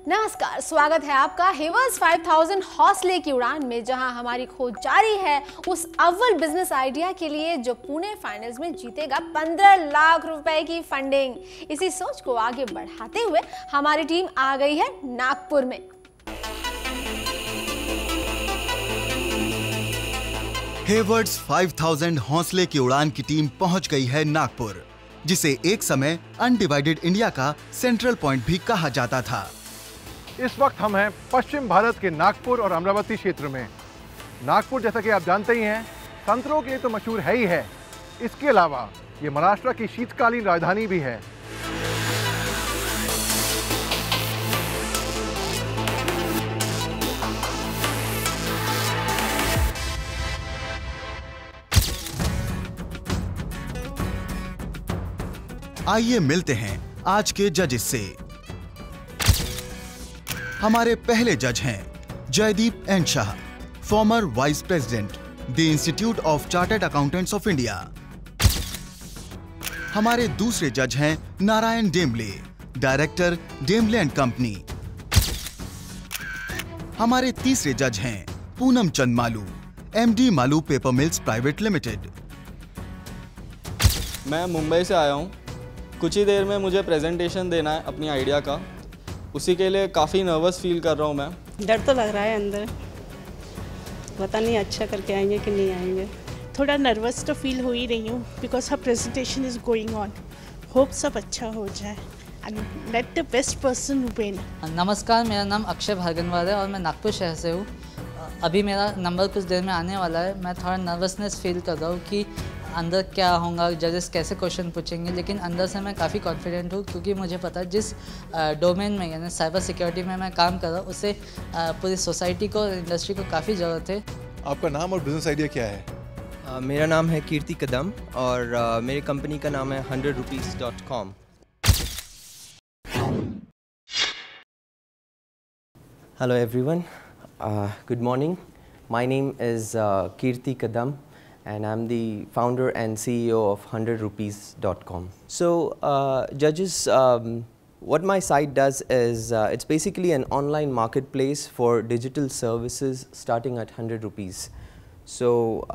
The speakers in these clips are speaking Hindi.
नमस्कार, स्वागत है आपका हेवर्स 5000 हौसले की उड़ान में, जहां हमारी खोज जारी है उस अव्वल बिजनेस आइडिया के लिए जो पुणे फाइनल्स में जीतेगा 15 लाख रुपए की फंडिंग। इसी सोच को आगे बढ़ाते हुए हमारी टीम आ गई है नागपुर में। हेवर्स 5000 हौसले की उड़ान की टीम पहुंच गई है नागपुर, जिसे एक समय अनडिवाइडेड इंडिया का सेंट्रल पॉइंट भी कहा जाता था। इस वक्त हम हैं पश्चिम भारत के नागपुर और अमरावती क्षेत्र में। नागपुर जैसा कि आप जानते ही हैं, संतरों के लिए तो मशहूर है ही है। इसके अलावा ये महाराष्ट्र की शीतकालीन राजधानी भी है। आइए मिलते हैं आज के जजेस से। हमारे पहले जज हैं Jaideep N Shah, former vice president the Institute of Chartered Accountants of India. हमारे दूसरे जज हैं Narayan Demle, director Demle and company. हमारे तीसरे जज हैं Poonam Chand Maloo, MD Maloo paper mills private limited. मैं मुंबई से आया हूँ। कुछ ही देर में मुझे प्रेजेंटेशन देना है अपनी आइडिया का, उसी के लिए काफ़ी नर्वस फील कर रहा हूँ मैं। डर तो लग रहा है अंदर, पता नहीं अच्छा करके आएंगे कि नहीं आएंगे। थोड़ा नर्वस तो फील हो ही रही हूँ because her presentation is going on. Hope सब अच्छा हो जाए and let the best person win. नमस्कार, मेरा नाम अक्षय भार्गनवार है और मैं नागपुर शहर से हूँ। अभी मेरा नंबर कुछ देर में आने वाला है। मैं थोड़ा नर्वसनेस फील कर रहा हूँ कि अंदर क्या होगा, जजेस कैसे क्वेश्चन पूछेंगे, लेकिन अंदर से मैं काफ़ी कॉन्फिडेंट हूँ क्योंकि मुझे पता है जिस डोमेन में यानी साइबर सिक्योरिटी में मैं काम कर रहा हूँ उससे पूरी सोसाइटी को, इंडस्ट्री को काफ़ी ज़रूरत है। आपका नाम और बिजनेस आइडिया क्या है? मेरा नाम है कीर्ति कदम और मेरी कंपनी का नाम है 100rupees.com। Hello everyone, good morning. My name is Kirti Kadam and I'm the founder and CEO of 100rupees.com. So judges, what my site does is it's basically an online marketplace for digital services starting at 100 rupees. So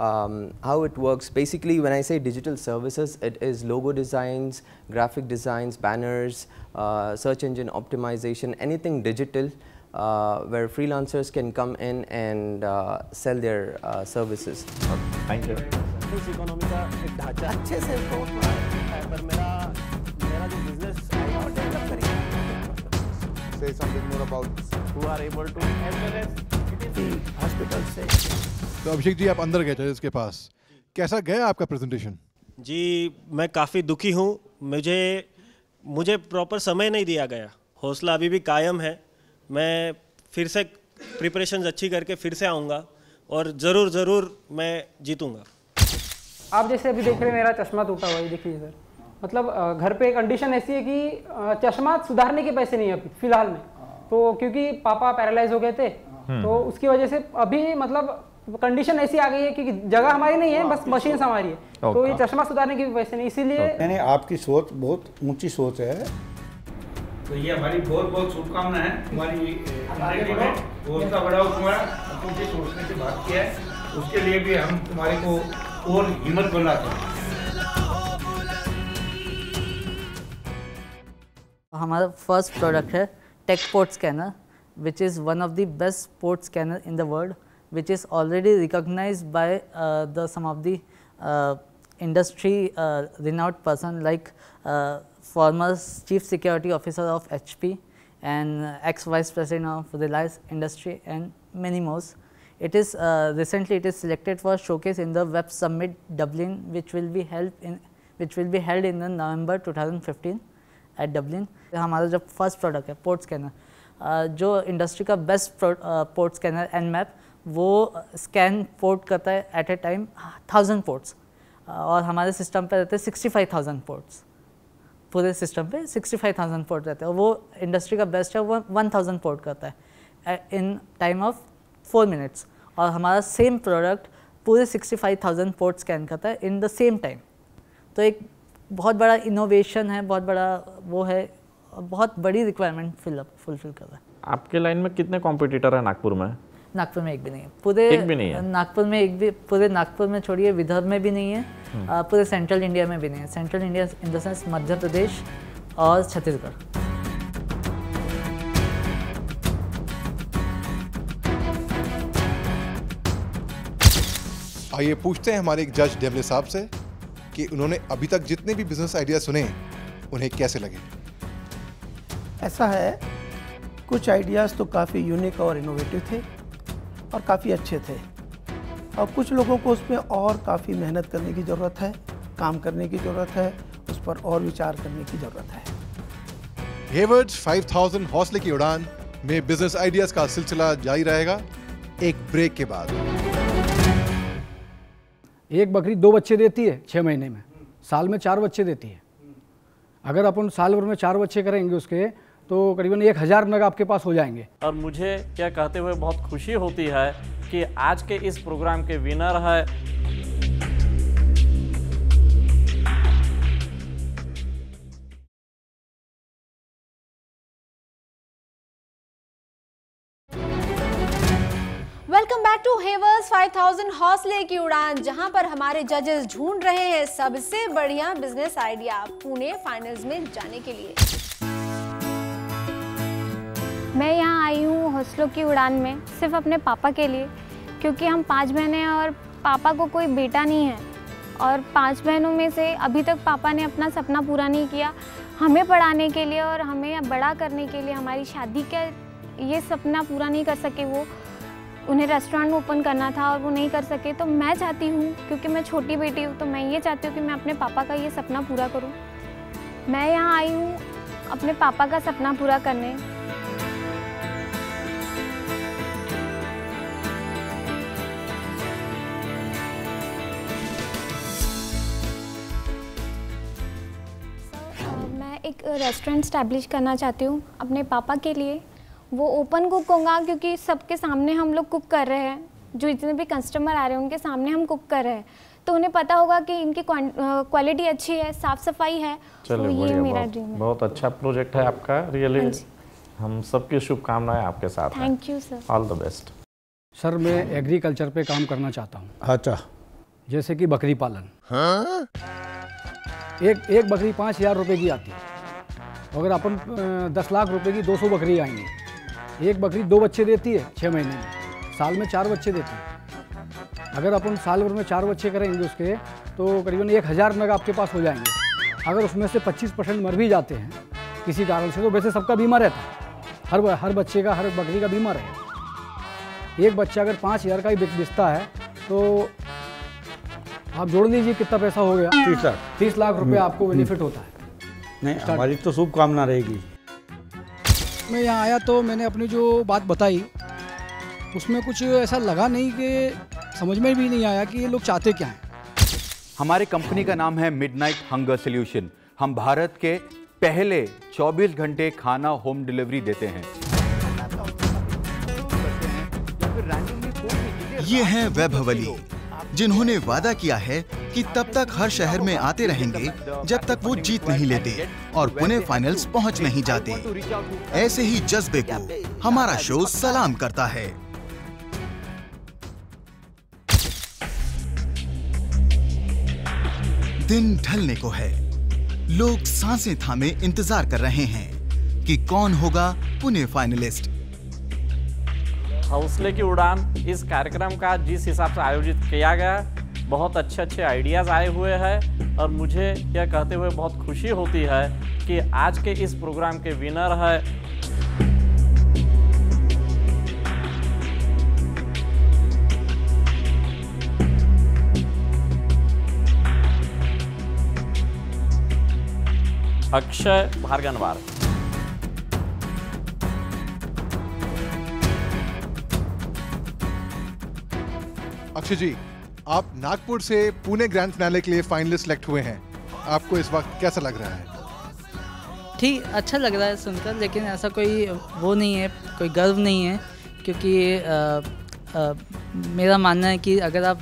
how it works, basically when I say digital services, it is logo designs, graphic designs, banners, search engine optimization, anything digital where freelancers can come in and sell their services. Thank you. इस इकोनॉमी का एक ढांचा अच्छे से ग्रोथ हो रहा है, पर मेरा जो बिजनेस है वो डेवलप करेंगे। Say something more about who are able to as well as the hospital से। तो अभिषेक जी, आप अंदर गए जजेस के पास, कैसा गया आपका प्रेजेंटेशन? जी, मैं काफ़ी दुखी हूँ। मुझे प्रॉपर समय नहीं दिया गया। हौसला अभी भी कायम है। मैं फिर से प्रिपरेशंस अच्छी करके फिर से आऊँगा और ज़रूर मैं जीतूँगा। आप जैसे अभी देख रहे हैं, मेरा चश्मा टूटा हुआ है, देखिए सर। मतलब घर पे कंडीशन ऐसी है कि चश्मा सुधारने के पैसे नहीं है अभी फिलहाल में। तो क्योंकि पापा पैरालाइज हो गए थे, तो उसकी वजह से अभी मतलब कंडीशन ऐसी आ गई है कि जगह हमारी नहीं है, बस मशीन हमारी है। तो ये चश्मा सुधारने के भी पैसे नहीं, इसीलिए आपकी सोच बहुत ऊंची सोच है। तो ये हमारी बहुत बहुत शुभकामना है। हमारी हौसला बढ़ाओ तुम्हारा, तुमसे सोचने की बात किया है, उसके लिए भी हम तुम्हारे को और हिम्मत बनाते हैं। हमारा फर्स्ट प्रोडक्ट है tech port scanner, which is one of the best port scanner in the world, which is already recognized by some of the industry renowned person like former chief security officer of HP and ex-vice president of Reliance Industry and many more. It is recently it is selected for showcase in the Web Summit Dublin, which will be held in the November 2015 at Dublin. हमारा जो फर्स्ट प्रोडक्ट है पोर्ट स्कैनर, जो इंडस्ट्री का बेस्ट पोर्ट स्कैनर एनमैप, वो स्कैन पोर्ट करता है एट ए टाइम 1000 पोर्ट्स, और हमारे सिस्टम पे रहते हैं 65,000 पोर्ट्स। पूरे सिस्टम पे 65,000 पोर्ट रहते हैं। वो इंडस्ट्री का बेस्ट है, वो 1000 पोर्ट करता है इन टाइम ऑफ 4 मिनट्स, और हमारा सेम प्रोडक्ट पूरे 65,000 पोर्ट स्कैन करता है इन द सेम टाइम। तो एक बहुत बड़ा इनोवेशन है, बहुत बड़ा वो है, बहुत बड़ी रिक्वायरमेंट फुलफिल कर रहा है। आपके लाइन में कितने कॉम्पिटिटर हैं नागपुर में? नागपुर में एक भी नहीं है। पूरे एक भी नहीं है नागपुर में, पूरे नागपुर में छोड़िए, विदर्भ में भी नहीं है, पूरे सेंट्रल इंडिया में भी नहीं है। Central India in the sense Madhya Pradesh और छत्तीसगढ़। आइए पूछते हैं हमारे एक जज डेवले साहब से कि उन्होंने अभी तक जितने भी बिजनेस आइडिया सुने उन्हें कैसे लगे। ऐसा है, कुछ आइडियाज़ तो काफ़ी यूनिक और इनोवेटिव थे और काफ़ी अच्छे थे, और कुछ लोगों को उसमें और काफ़ी मेहनत करने की ज़रूरत है, काम करने की ज़रूरत है, उस पर और विचार करने की ज़रूरत है। हेवर्ड्स 5000 हौसले की उड़ान में बिजनेस आइडियाज का सिलसिला जारी रहेगा एक ब्रेक के बाद। एक बकरी 2 बच्चे देती है 6 महीने में, साल में 4 बच्चे देती है। अगर अपन साल भर में 4 बच्चे करेंगे उसके, तो करीबन 1000 नग आपके पास हो जाएंगे। और मुझे क्या कहते हुए बहुत खुशी होती है कि आज के इस प्रोग्राम के विनर है वेलकम बैक टू हेवर्स 5000 हौसले की उड़ान, जहां पर हमारे जजेस ढूंढ रहे हैं सबसे बढ़िया बिजनेस आइडिया पुणे फाइनल्स में जाने के लिए। मैं यहाँ आई हूँ हौसलों की उड़ान में सिर्फ अपने पापा के लिए, क्योंकि हम 5 बहनें हैं और पापा को कोई बेटा नहीं है, और 5 बहनों में से अभी तक पापा ने अपना सपना पूरा नहीं किया। हमें पढ़ाने के लिए और हमें बड़ा करने के लिए, हमारी शादी का ये सपना पूरा नहीं कर सके वो। उन्हें रेस्टोरेंट ओपन करना था और वो नहीं कर सके। तो मैं चाहती हूँ, क्योंकि मैं छोटी बेटी हूँ, तो मैं ये चाहती हूँ कि मैं अपने पापा का ये सपना पूरा करूँ। मैं यहाँ आई हूँ अपने पापा का सपना पूरा करने। मैं एक रेस्टोरेंट स्टैब्लिश करना चाहती हूँ अपने पापा के लिए। वो ओपन कुक होगा, क्योंकि सबके सामने हम लोग कुक कर रहे हैं, जो जितने भी कस्टमर आ रहे हैं उनके सामने हम कुक कर रहे हैं, तो उन्हें पता होगा कि इनकी क्वालिटी अच्छी है, साफ़ सफाई है। तो ये मेरा ड्रीम है। बहुत अच्छा प्रोजेक्ट है आपका, रियली हम सबकी शुभकामनाएं आपके साथ हैं। Thank you sir. All the best. Sir मैं एग्रीकल्चर पे काम करना चाहता हूँ। अच्छा, जैसे कि बकरी पालन। एक बकरी 5000 रुपये की आती है। अगर अपन 10 लाख रुपए की 200 बकरी आएंगी, एक बकरी 2 बच्चे देती है 6 महीने में, साल में 4 बच्चे देती है। अगर अपन साल भर में 4 बच्चे करेंगे उसके, तो करीबन 1000 नग आपके पास हो जाएंगे। अगर उसमें से 25% मर भी जाते हैं किसी कारण से, तो वैसे सबका बीमा रहता है, हर बच्चे का, हर बकरी का बीमा रहेगा। एक बच्चा अगर 5000 का ही बिकता है, तो आप जोड़ लीजिए कितना पैसा हो गया। 30 लाख रुपए आपको बेनिफिट होता है। नहीं, हमारी तो शुभकामना रहेगी। मैं यहाँ आया तो मैंने अपनी जो बात बताई, उसमें कुछ ऐसा लगा नहीं, कि समझ में भी नहीं आया कि ये लोग चाहते क्या हैं। हमारे कंपनी का नाम है मिडनाइट हंगर सॉल्यूशन। हम भारत के पहले 24 घंटे खाना होम डिलीवरी देते हैं। ये हैं वैभव अली, जिन्होंने वादा किया है कि तब तक हर शहर में आते रहेंगे जब तक वो जीत नहीं लेते और पुणे फाइनल्स पहुंच नहीं जाते। ऐसे ही जज्बे को हमारा शो सलाम करता है। दिन ढलने को है, लोग सांसें थामे इंतजार कर रहे हैं कि कौन होगा पुणे फाइनलिस्ट। हौसले की उड़ान इस कार्यक्रम का जिस हिसाब से आयोजित किया गया, बहुत अच्छे आइडियाज़ आए हुए हैं, और मुझे यह कहते हुए बहुत खुशी होती है कि आज के इस प्रोग्राम के विनर है अक्षय भारगनवार। अक्षय जी, आप नागपुर से पुणे ग्रैंड फिनाले के लिए फाइनलिस्ट सेलेक्ट हुए हैं, आपको इस वक्त कैसा लग रहा है? ठीक, अच्छा लग रहा है सुनकर, लेकिन ऐसा कोई वो नहीं है, कोई गर्व नहीं है, क्योंकि मेरा मानना है कि अगर आप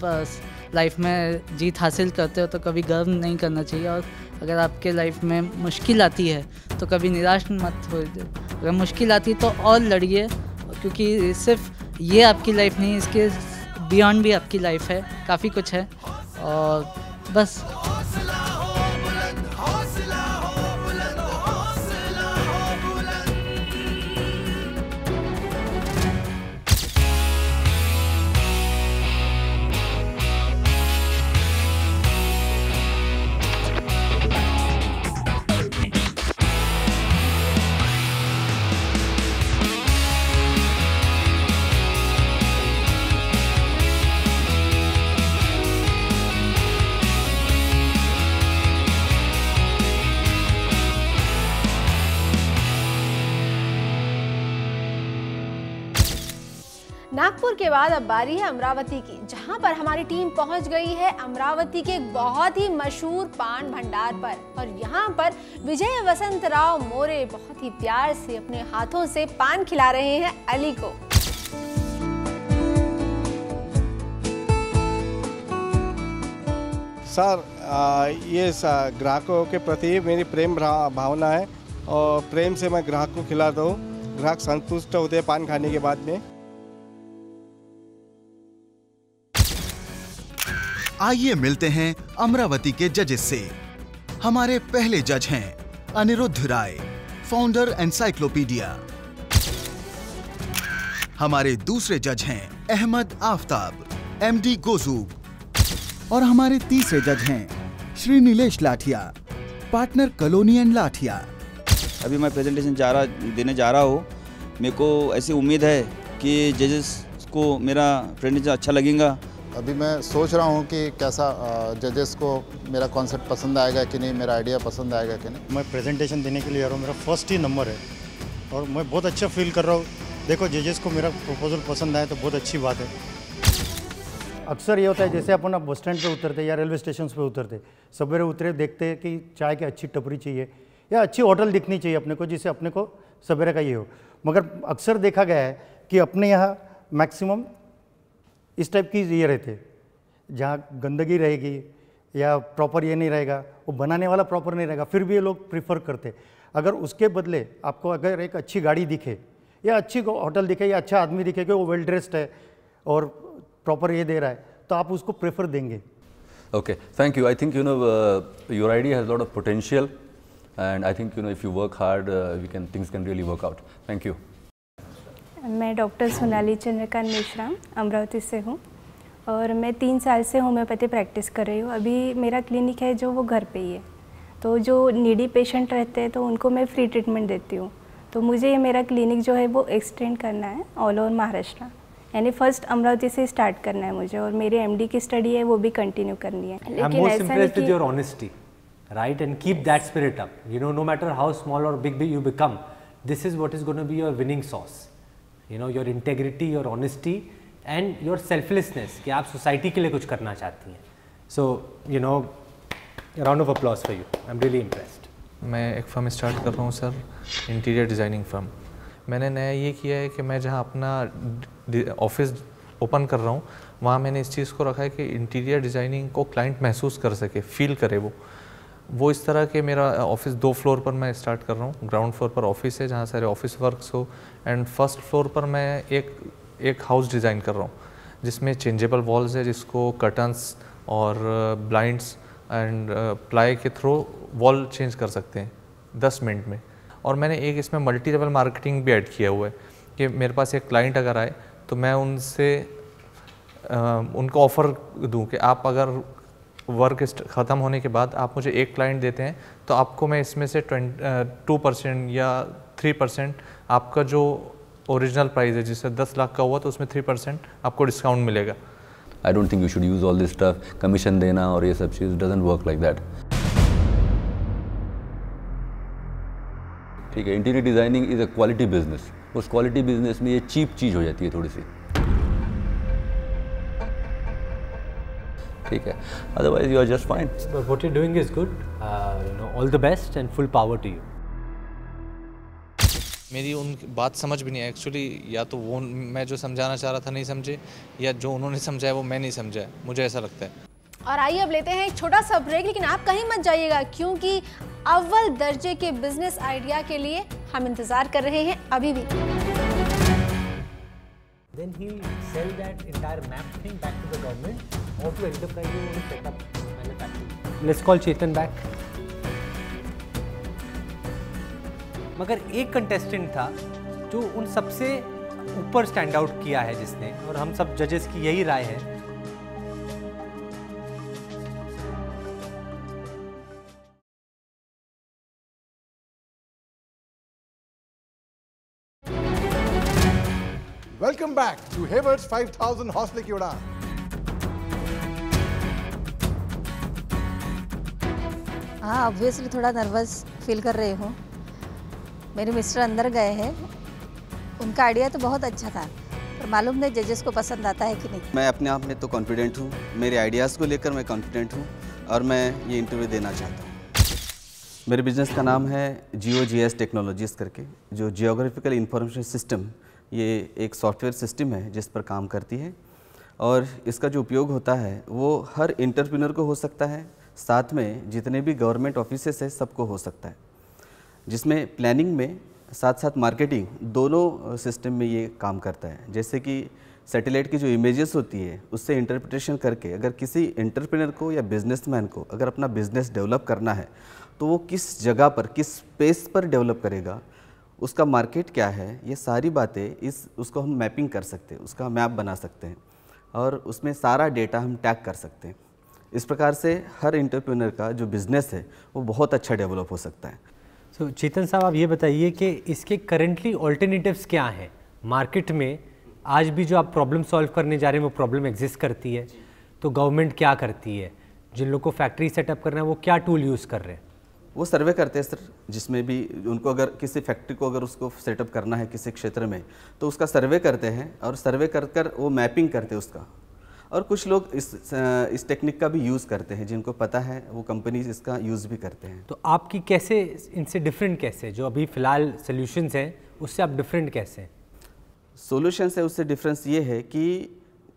लाइफ में जीत हासिल करते हो तो कभी गर्व नहीं करना चाहिए, और अगर आपके लाइफ में मुश्किल आती है तो कभी निराश मत अगर मुश्किल आती तो और लड़िए, क्योंकि सिर्फ ये आपकी लाइफ नहीं, इसके बियॉन्ड भी आपकी लाइफ है, काफ़ी कुछ है। और बस नागपुर के बाद अब बारी है अमरावती की, जहां पर हमारी टीम पहुंच गई है अमरावती के एक बहुत ही मशहूर पान भंडार पर। और यहां पर विजय वसंत राव मोरे बहुत ही प्यार से अपने हाथों से पान खिला रहे हैं अली को। सर, ये ग्राहकों के प्रति मेरी प्रेम भावना है और प्रेम से मैं ग्राहक को खिलाता हूँ। ग्राहक संतुष्ट होते हैं पान खाने के बाद में। आइए मिलते हैं अमरावती के जजेस से। हमारे पहले जज हैं अनिरुद्ध राय, फाउंडर एनसाइक्लोपीडिया। हमारे दूसरे जज हैं अहमद आफ्ताब, एमडी गोजूब। और हमारे तीसरे जज हैं Shri Nilesh लाठिया, partner colony and लाठिया। अभी मैं प्रेजेंटेशन देने जा रहा हूँ। मेरे को ऐसी उम्मीद है कि जजेस को मेरा प्रेजेंटेशन अच्छा लगेगा। अभी मैं सोच रहा हूँ कि कैसा जजेस को मेरा कॉन्सेप्ट पसंद आएगा कि नहीं, मेरा आइडिया पसंद आएगा कि नहीं। मैं प्रेजेंटेशन देने के लिए आ रहा हूँ, मेरा फर्स्ट ही नंबर है और मैं बहुत अच्छा फील कर रहा हूँ। देखो, जजेस को मेरा प्रपोजल पसंद आए तो बहुत अच्छी बात है। अक्सर ये होता है, जैसे अपन बस स्टैंड पे उतरते या रेलवे स्टेशन पे उतरते, सवेरे उतरे देखते हैं कि चाय की अच्छी टपरी चाहिए या अच्छी होटल दिखनी चाहिए अपने को, जिससे अपने को सवेरे का ये हो। मगर अक्सर देखा गया है कि अपने यहाँ मैक्सिमम इस टाइप की ये रहते, जहाँ गंदगी रहेगी या प्रॉपर ये नहीं रहेगा, वो बनाने वाला प्रॉपर नहीं रहेगा, फिर भी ये लोग प्रीफर करते। अगर उसके बदले आपको अगर एक अच्छी गाड़ी दिखे या अच्छी होटल दिखे या अच्छा आदमी दिखे कि वो वेल ड्रेस्ड है और प्रॉपर ये दे रहा है, तो आप उसको प्रेफर देंगे। Okay, thank you. I think your idea has a lot of potential, and I think if you work hard, things can really work out. Thank you. मैं डॉक्टर सोनाली चंद्रकांत मेश्राम अमरावती से हूँ और मैं 3 साल से होम्योपैथी प्रैक्टिस कर रही हूँ। अभी मेरा क्लिनिक है जो वो घर पे ही है, तो जो नीडी पेशेंट रहते हैं तो उनको मैं फ्री ट्रीटमेंट देती हूँ। तो मुझे ये मेरा क्लिनिक जो है वो एक्सटेंड करना है ऑल ओवर महाराष्ट्र, यानी फर्स्ट अमरावती से स्टार्ट करना है मुझे, और मेरी एमडी की स्टडी है वो भी कंटिन्यू करनी है। लेकिन ऐसा नहीं कि your honesty, right, and keep that spirit up. No matter how small or big you become, this is what is going to be your winning sauce. Your integrity, your honesty, and your selflessness, कि आप सोसाइटी के लिए कुछ करना चाहती हैं। So, round of applause for you. I'm really impressed. मैं एक फर्म स्टार्ट कर रहा हूँ सर, इंटीरियर डिज़ाइनिंग फर्म। मैंने नया ये किया है कि मैं जहाँ अपना ऑफिस ओपन कर रहा हूँ, वहाँ मैंने इस चीज़ को रखा है कि इंटीरियर डिज़ाइनिंग को क्लाइंट महसूस कर सके, फील करे वो इस तरह के मेरा ऑफिस 2 फ्लोर पर मैं स्टार्ट कर रहा हूँ। ग्राउंड फ्लोर पर ऑफिस है जहाँ सारे ऑफिस वर्क्स हो, एंड फर्स्ट फ्लोर पर मैं एक हाउस डिज़ाइन कर रहा हूँ जिसमें चेंजेबल वॉल्स है, जिसको कर्टन्स और ब्लाइंड्स एंड प्लाई के थ्रू वॉल चेंज कर सकते हैं 10 मिनट में। और मैंने एक इसमें मल्टी लेवल मार्केटिंग भी ऐड किया हुआ है कि मेरे पास एक क्लाइंट अगर आए तो मैं उनको ऑफ़र दूं कि आप अगर वर्क ख़त्म होने के बाद आप मुझे एक क्लाइंट देते हैं तो आपको मैं इसमें से 2% या 3% आपका जो ओरिजिनल प्राइस है, जिससे 10 लाख का हुआ तो उसमें 3% आपको डिस्काउंट मिलेगा। I don't think you should use all this stuff, commission देना और ये सब चीज़ doesn't work like that. ठीक है, interior designing is a quality business. उस क्वालिटी बिजनेस में ये चीप चीज़ हो जाती है थोड़ी सी, ठीक है, otherwise you are just fine. What you're doing is good. All the best and full power to you. मेरी उन बात समझ भी नहीं है एक्चुअली, या तो वो मैं जो समझाना चाह रहा था नहीं समझे, या जो उन्होंने समझाया वो मैं नहीं समझा, मुझे ऐसा लगता है। और आइए अब लेते हैं एक छोटा सा ब्रेक, लेकिन आप कहीं मत जाइएगा क्योंकि अव्वल दर्जे के बिजनेस आइडिया के लिए हम इंतजार कर रहे हैं अभी भी। Then he'll sell that entire map thing back to the government or to enterprise who want to set up manufacturing. Let's call Chetan back. मगर एक कंटेस्टेंट था जो उन सबसे ऊपर स्टैंड आउट किया है जिसने, और हम सब जजेस की यही राय है। वेलकम बैक टू हेवर्स 5000 हौसले की उड़ान। हाँ, ऑब्वियसली थोड़ा नर्वस फील कर रही हूँ। मेरे मिस्टर अंदर गए हैं, उनका आइडिया तो बहुत अच्छा था, पर मालूम नहीं जजेस को पसंद आता है कि नहीं। मैं अपने आप में तो कॉन्फिडेंट हूँ, मेरे आइडियाज़ को लेकर मैं कॉन्फिडेंट हूँ और मैं ये इंटरव्यू देना चाहता हूँ। मेरे बिजनेस का नाम है GeoGS टेक्नोलॉजीज़ करके, जो जियोग्राफिकल इंफॉर्मेशन सिस्टम, ये एक सॉफ्टवेयर सिस्टम है जिस पर काम करती है, और इसका जो उपयोग होता है वो हर एंटरप्रेन्योर को हो सकता है, साथ में जितने भी गवर्नमेंट ऑफिसेस है सबको हो सकता है, जिसमें प्लानिंग में साथ साथ मार्केटिंग दोनों सिस्टम में ये काम करता है। जैसे कि सैटेलाइट की जो इमेजेस होती है उससे इंटरप्रिटेशन करके अगर किसी एंटरप्रेन्योर को या बिजनेसमैन को अगर अपना बिजनेस डेवलप करना है तो वो किस जगह पर, किस स्पेस पर डेवलप करेगा, उसका मार्केट क्या है, ये सारी बातें उसको हम मैपिंग कर सकते हैं, उसका मैप बना सकते हैं और उसमें सारा डेटा हम टैग कर सकते हैं। इस प्रकार से हर एंटरप्रेन्योर का जो बिज़नेस है वो बहुत अच्छा डेवलप हो सकता है। सो चेतन साहब, आप ये बताइए कि इसके करेंटली ऑल्टरनेटिव्स क्या हैं मार्केट में? आज भी जो आप प्रॉब्लम सॉल्व करने जा रहे हैं वो प्रॉब्लम एग्जिस्ट करती है, तो गवर्नमेंट क्या करती है? जिन लोग को फैक्ट्री सेटअप करना है वो क्या टूल यूज़ कर रहे हैं? वो सर्वे करते हैं सर, जिसमें भी उनको अगर किसी फैक्ट्री को अगर उसको सेटअप करना है किसी क्षेत्र में तो उसका सर्वे करते हैं और सर्वे कर वो मैपिंग करते हैं उसका। और कुछ लोग इस टेक्निक का भी यूज़ करते हैं, जिनको पता है वो कंपनीज इसका यूज़ भी करते हैं। तो आपकी कैसे इनसे डिफरेंट कैसे, जो अभी फ़िलहाल सोल्यूशंस हैं उससे आप डिफरेंट कैसे हैं? सोल्यूशन है उससे डिफरेंस ये है कि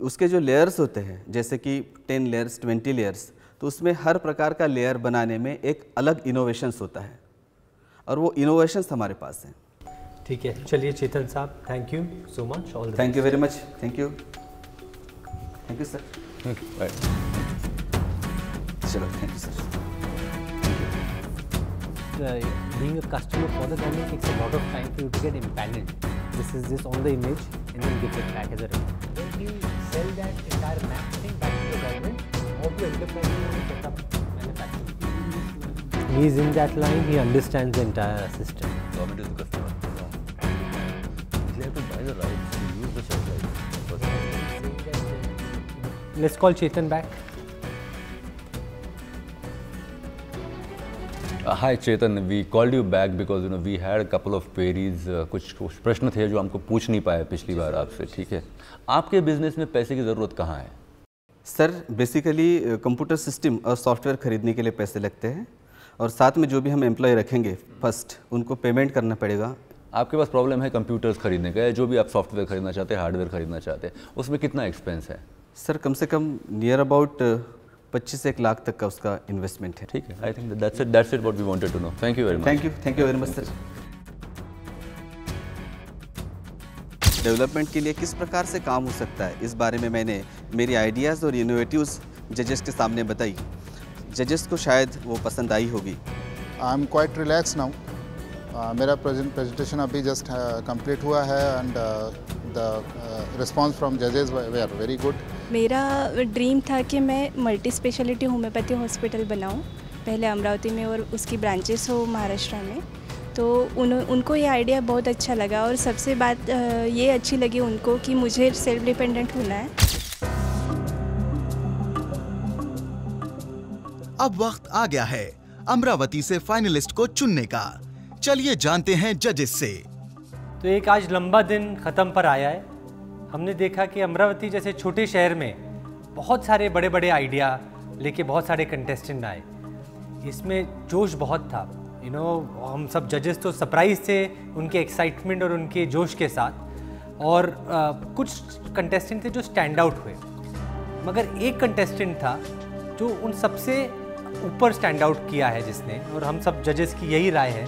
उसके जो लेयर्स होते हैं, जैसे कि 10 लेयर्स 20 लेयर्स, तो उसमें हर प्रकार का लेयर बनाने में एक अलग इनोवेशंस होता है और वो इनोवेशंस हमारे पास हैं। ठीक है, चलिए चेतन साहब, thank you so much. All thank you very much. Thank you sir. Thank you. चलो, thank you sir. Being a customer for the government takes a lot of time for you to get empaneled. This is just on the image and then give it back as a report. Then you sell that entire map thing back to the government or to enterprise who want to set up manufacturing. He is in that line, he understands the entire system. Government is the customer. They have to buy the rights to use the satellite. Let's call Chetan back. Hi Chetan, we called you back because we had a couple of queries. कुछ प्रश्न थे जो हमको पूछ नहीं पाए पिछली बार आपसे, ठीक है? आपके बिजनेस में पैसे की ज़रूरत कहाँ है? सर, बेसिकली कंप्यूटर सिस्टम और सॉफ्टवेयर खरीदने के लिए पैसे लगते हैं और साथ में जो भी हम एम्प्लॉय रखेंगे फर्स्ट उनको पेमेंट करना पड़ेगा। आपके पास प्रॉब्लम है कंप्यूटर्स खरीदने का, जो भी आप सॉफ्टवेयर खरीदना चाहते हैं, हार्डवेयर खरीदना चाहते हैं, उसमें कितना एक्सपेंस है? सर, कम से कम नियर अबाउट 25 से 1 लाख तक का उसका इन्वेस्टमेंट है। ठीक है, I think that's it what we wanted to know. Thank you very much. Thank you very much sir. Development के लिए किस प्रकार से काम हो सकता है, इस बारे में मैंने मेरी आइडियाज़ और इनोवेटिव्स जजेस के सामने बताई। जजेस को शायद वो पसंद आई होगी। I am quite relax now. मेरा प्रेजेंटेशन अभी जस्ट कंप्लीट हुआ है एंड द रिस्पांस फ्रॉम जजेस वे आर वेरी गुड। मेरा ड्रीम था कि मैं मल्टी स्पेशलिटी होम्योपैथी हॉस्पिटल बनाऊं, पहले अमरावती में और उसकी ब्रांचेस हो महाराष्ट्र में। तो उनको ये आइडिया बहुत अच्छा लगा और सबसे बात ये अच्छी लगी उनको कि मुझे सेल्फ डिपेंडेंट होना है। अब वक्त आ गया है अमरावती से फाइनलिस्ट को चुनने का। चलिए जानते हैं जजेस से। तो एक आज लंबा दिन ख़त्म पर आया है। हमने देखा कि अमरावती जैसे छोटे शहर में बहुत सारे बड़े बड़े आइडिया लेके बहुत सारे कंटेस्टेंट आए। इसमें जोश बहुत था। हम सब जजेस तो सरप्राइज थे उनके एक्साइटमेंट और उनके जोश के साथ, और कुछ कंटेस्टेंट थे जो स्टैंड आउट हुए, मगर एक कंटेस्टेंट था जो उन सबसे ऊपर स्टैंड आउट किया है जिसने, और हम सब जजेस की यही राय है।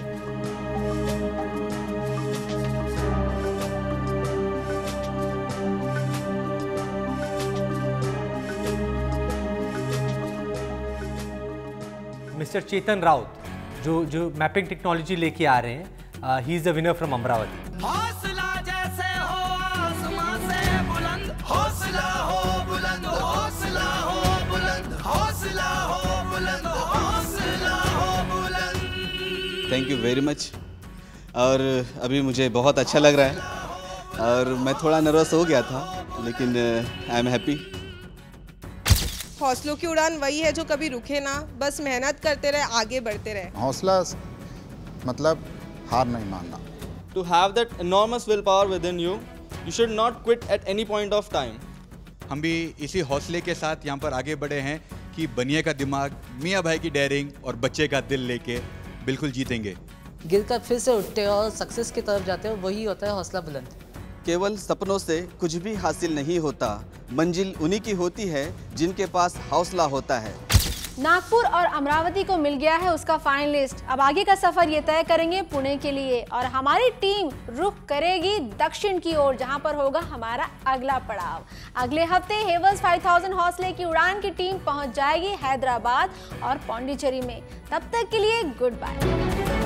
मिस्टर चेतन राउत जो मैपिंग टेक्नोलॉजी लेके आ रहे हैं। He is the winner from Amravati. हौसला जैसे हो आसमां से बुलंद, हौसला हो बुलंद, हौसला हो बुलंद, हौसला हो बुलंद, हौसला हो बुलंद। Thank you very much. और अभी मुझे बहुत अच्छा लग रहा है और मैं थोड़ा नर्वस हो गया था, लेकिन आई एम हैप्पी। हौसलों की उड़ान वही है जो कभी रुके ना, बस मेहनत करते रहे, आगे बढ़ते रहे। हौसला मतलब हार नहीं मानना। To have that enormous willpower within you, you should not quit at any point of time. हम भी इसी हौसले के साथ यहाँ पर आगे बढ़े हैं कि बनिए का दिमाग, मियाँ भाई की डेयरिंग और बच्चे का दिल लेके बिल्कुल जीतेंगे। गिरकर फिर से उठते हो और सक्सेस की तरफ जाते हो, वही होता है हौसला बुलंद। केवल सपनों से कुछ भी हासिल नहीं होता, मंजिल उन्हीं की होती है जिनके पास हौसला होता है। नागपुर और अमरावती को मिल गया है उसका फाइनलिस्ट। अब आगे का सफर ये तय करेंगे पुणे के लिए और हमारी टीम रुख करेगी दक्षिण की ओर, जहां पर होगा हमारा अगला पड़ाव। अगले हफ्ते हेवल्स 5000 हौसले की उड़ान की टीम पहुंच जाएगी हैदराबाद और पौंडीचेरी में। तब तक के लिए गुड बाय।